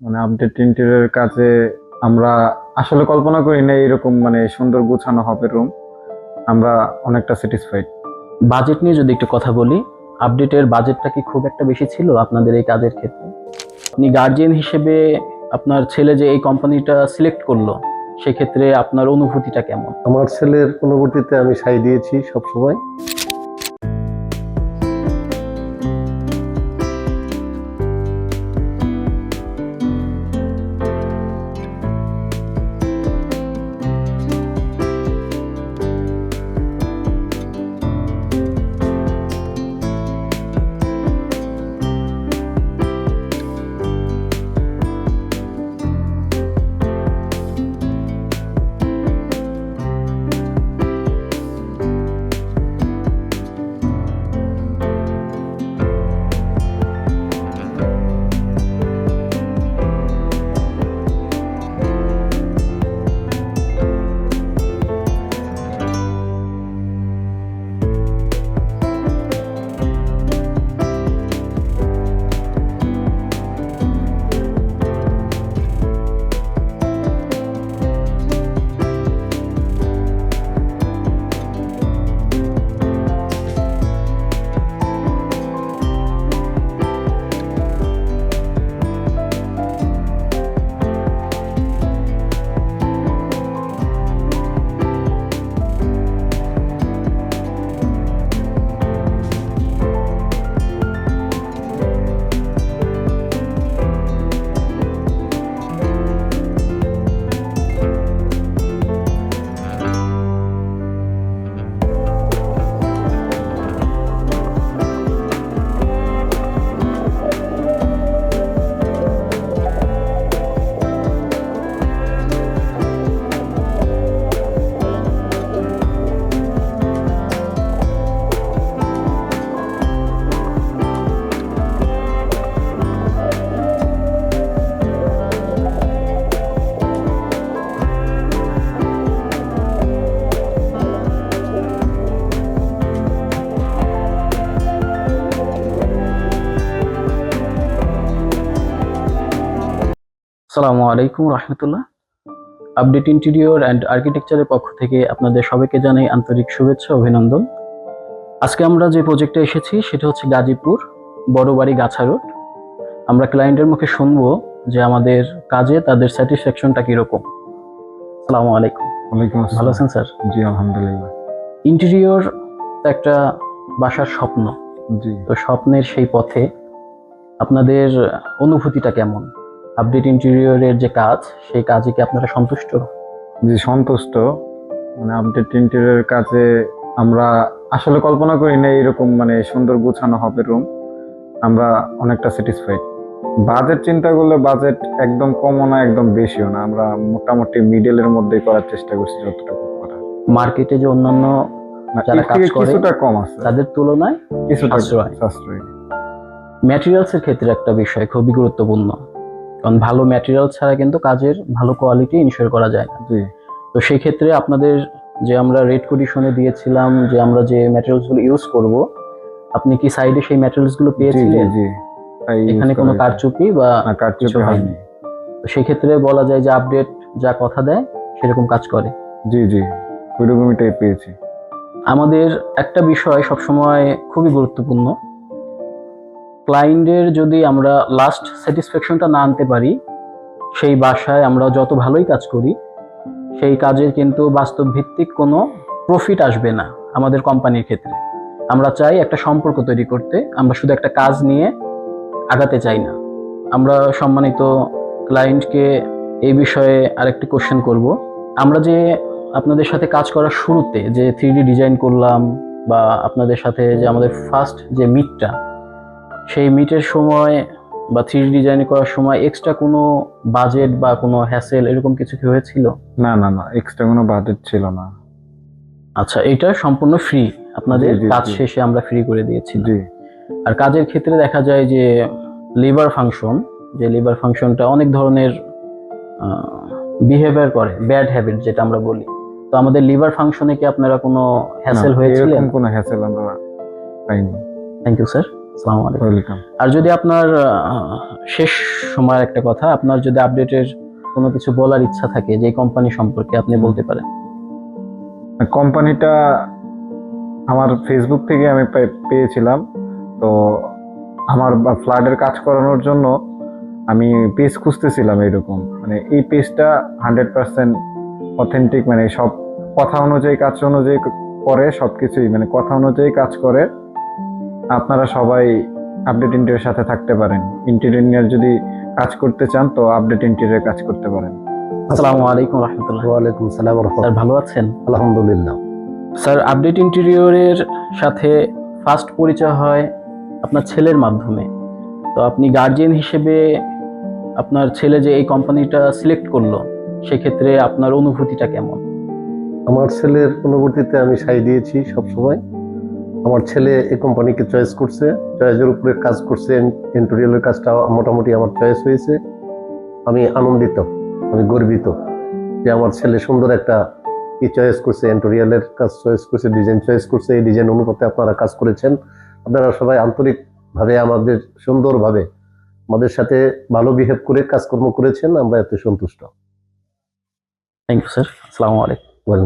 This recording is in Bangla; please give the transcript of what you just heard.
মানে আপডেট ইন্টেরিয়রের কাজে আমরা আসলে কল্পনা করি না এরকম মানে সুন্দর গুছানো হবে রুম। আমরা অনেকটা স্যাটিসফাইড। বাজেট নিয়ে যদি একটু কথা বলি, আপডেটের বাজেটটা কি খুব একটা বেশি ছিল আপনাদের এই কাজের ক্ষেত্রে? আপনি গার্জিয়ান হিসেবে আপনার ছেলে যে এই কোম্পানিটা সিলেক্ট করলো, সেক্ষেত্রে আপনার অনুভূতিটা কেমন? আমার ছেলের অনুভূতিতে আমি সাই দিয়েছি সবসময়। আসসালামু আলাইকুম রহমতুল্লাহ। আপডেট ইন্টেরিয়র অ্যান্ড আর্কিটেকচারের পক্ষ থেকে আপনাদের সবাইকে জানাই আন্তরিক শুভেচ্ছা অভিনন্দন। আজকে আমরা যে প্রজেক্টে এসেছি সেটা হচ্ছে গাজীপুর বড়বাড়ি গাছা রোড। আমরা ক্লায়েন্টের মুখে শুনবো যে আমাদের কাজে তাদের স্যাটিসফ্যাকশনটা কিরকম। আসসালামু আলাইকুম। ওয়ালাইকুম ভালো আসসালাম। আছেন স্যার? জি আলহামদুলিল্লাহ। ইন্টেরিয়র তো একটা বাসার স্বপ্ন, জি তো স্বপ্নের সেই পথে আপনাদের অনুভূতিটা কেমন? আপডেট ইন্টেরিয়রের যে কাজ, সেই কাজে কি আপনারা সন্তুষ্ট? জি সন্তুষ্ট। মানে আপডেট ইন্টেরিয়রের কাজে আমরা আসলে কল্পনা করি না এরকম মানে সুন্দর গুছানো হবে রুম। আমরা অনেকটা স্যাটিসফাইড। বাজেট চিন্তা করলে বাজেট একদম কমও না একদম বেশিও না, আমরা মোটামুটি মিডলের মধ্যেই করার চেষ্টা করছি যতটুকু করা। মার্কেটে যে অন্যান্য না, যারা এর কাজ থেকে করে কিছুটা কম আছে, তাদের তুলনায় কিছুটা সাশ্রয়। সাশ্রয়ী। ম্যাটেরিয়ালসের ক্ষেত্রে একটা বিষয় খুবই গুরুত্বপূর্ণ, কারণ ভালো ম্যাটেরিয়াল ছাড়া কিন্তু কাজের ভালো কোয়ালিটি ইনশিওর করা যায় না। জি তো সেই ক্ষেত্রে আপনাদের যে আমরা রেট কোডিশনে দিয়েছিলাম যে আমরা যে ম্যাটেরিয়ালসগুলো ইউজ করব, আপনি কি সাইডে সেই ম্যাটেরিয়ালসগুলো জি জি পেয়েছিলেন? জি তাই use এখানে করা কোনো হয়েছে। কারচুপি বা না, কারচুপি কিছু হয়নি। হয়নি। তো সেই ক্ষেত্রে বলা যায় যে আপডেট যা কথা দেয় সেরকম কাজ করে। জি জি ওইরকমটাই পেয়েছি। আমাদের একটা বিষয় সবসময় খুবই গুরুত্বপূর্ণ, ক্লায়েন্টের যদি আমরা লাস্ট স্যাটিসফ্যাকশনটা না আনতে পারি, সেই বাসায় আমরা যত ভালোই কাজ করি সেই কাজের কিন্তু বাস্তব ভিত্তিক কোনো প্রফিট আসবে না আমাদের কোম্পানির ক্ষেত্রে। আমরা চাই একটা সম্পর্ক তৈরি করতে, আমরা শুধু একটা কাজ নিয়ে আগাতে চাই না। আমরা সম্মানিত ক্লায়েন্টকে এই বিষয়ে আরেকটি কোশ্চেন করব। আমরা যে আপনাদের সাথে কাজ করার শুরুতে যে 3D ডিজাইন করলাম, বা আপনাদের সাথে যে আমাদের ফার্স্ট যে মিটটা, সেই মিটের সময় বা 3D ডিজাইন করার সময় এক্সট্রা কোনো বাজেট বা কোনো হ্যাসেল এরকম কিছু কি হয়েছিল? না না না, এক্সট্রা কোনো বাজেট ছিল না। আচ্ছা, এটা সম্পূর্ণ ফ্রি, আপনাদের জি, জি, কাজ জি। শেষে আমরা ফ্রি করে দিয়েছি। জি আর কাজের ক্ষেত্রে দেখা যায় যে লিভার ফাংশন, যে লিভার ফাংশনটা অনেক ধরনের বিহেভিয়ার করে, ব্যাড হ্যাবিট যেটা আমরা বলি। তো আমাদের লিভার ফাংশনে কি আপনারা কোনো হ্যাসেল না, হয়েছিলেন? এরকম কোনো হ্যাসেল আমরা পাইনি। Thank you sir. আসসালামু আলাইকুম। ওয়েলকাম। আর যদি আপনার শেষ সময়ের একটা কথা, আপনার যদি আপডেটের কোনো কিছু বলার ইচ্ছা থাকে যে কোম্পানি সম্পর্কে, আপনি বলতে পারেন। কোম্পানিটা আমার ফেসবুক থেকে আমি পেয়েছিলাম। তো আমার ফ্ল্যাটের কাজ করানোর জন্য আমি পেজ খুঁজতেছিলাম এরকম, মানে এই পেজটা 100% অথেন্টিক, মানে সব কথা অনুযায়ী কাজ অনুযায়ী করে, সবকিছুই মানে কথা অনুযায়ী কাজ করে। আপনারা সবাই আপডেট ইন্টেরিয়র সাথে থাকতে পারেন। ইন্টেরিয়র যদি কাজ করতে চান তো আপডেট ইন্টেরিয়র কাজ করতে পারেন। আসসালামু আলাইকুম রহমতুল্লাহ। ওয়ালাইকুম সালাম স্যার রহমতুল্লাহ। ভালো আছেন? আলহামদুলিল্লাহ। স্যার, আপডেট ইন্টেরিয়রের সাথে ফার্স্ট পরিচয় হয় আপনার ছেলের মাধ্যমে। তো আপনি গার্জিয়ান হিসেবে আপনার ছেলে যে এই কোম্পানিটা সিলেক্ট করলো, সেক্ষেত্রে আপনার অনুভূতিটা কেমন? আমার ছেলের অনুভূতিতে আমি সাই দিয়েছি সবসময়। আমার ছেলে এই কোম্পানিকে চয়েস করছে, চয়েসের উপরে কাজ করছে। ইন্টেরিয়রের কাজটা মোটামুটি আমার চয়েস হয়েছে। আমি আনন্দিত, আমি গর্বিত যে আমার ছেলে সুন্দর একটা চয়েস করছে, ইন্টেরিয়রের কাজ চয়েস করছে, ডিজাইন চয়েস করছে। এই ডিজাইন অনুপাতে আপনারা কাজ করেছেন। আপনারা সবাই আন্তরিকভাবে আমাদের সুন্দরভাবে আমাদের সাথে ভালো বিহেভ করে কাজকর্ম করেছেন, আমরা এতে সন্তুষ্ট। Thank you sir. আসসালামু আলাইকুম। ওয়ালাইকুম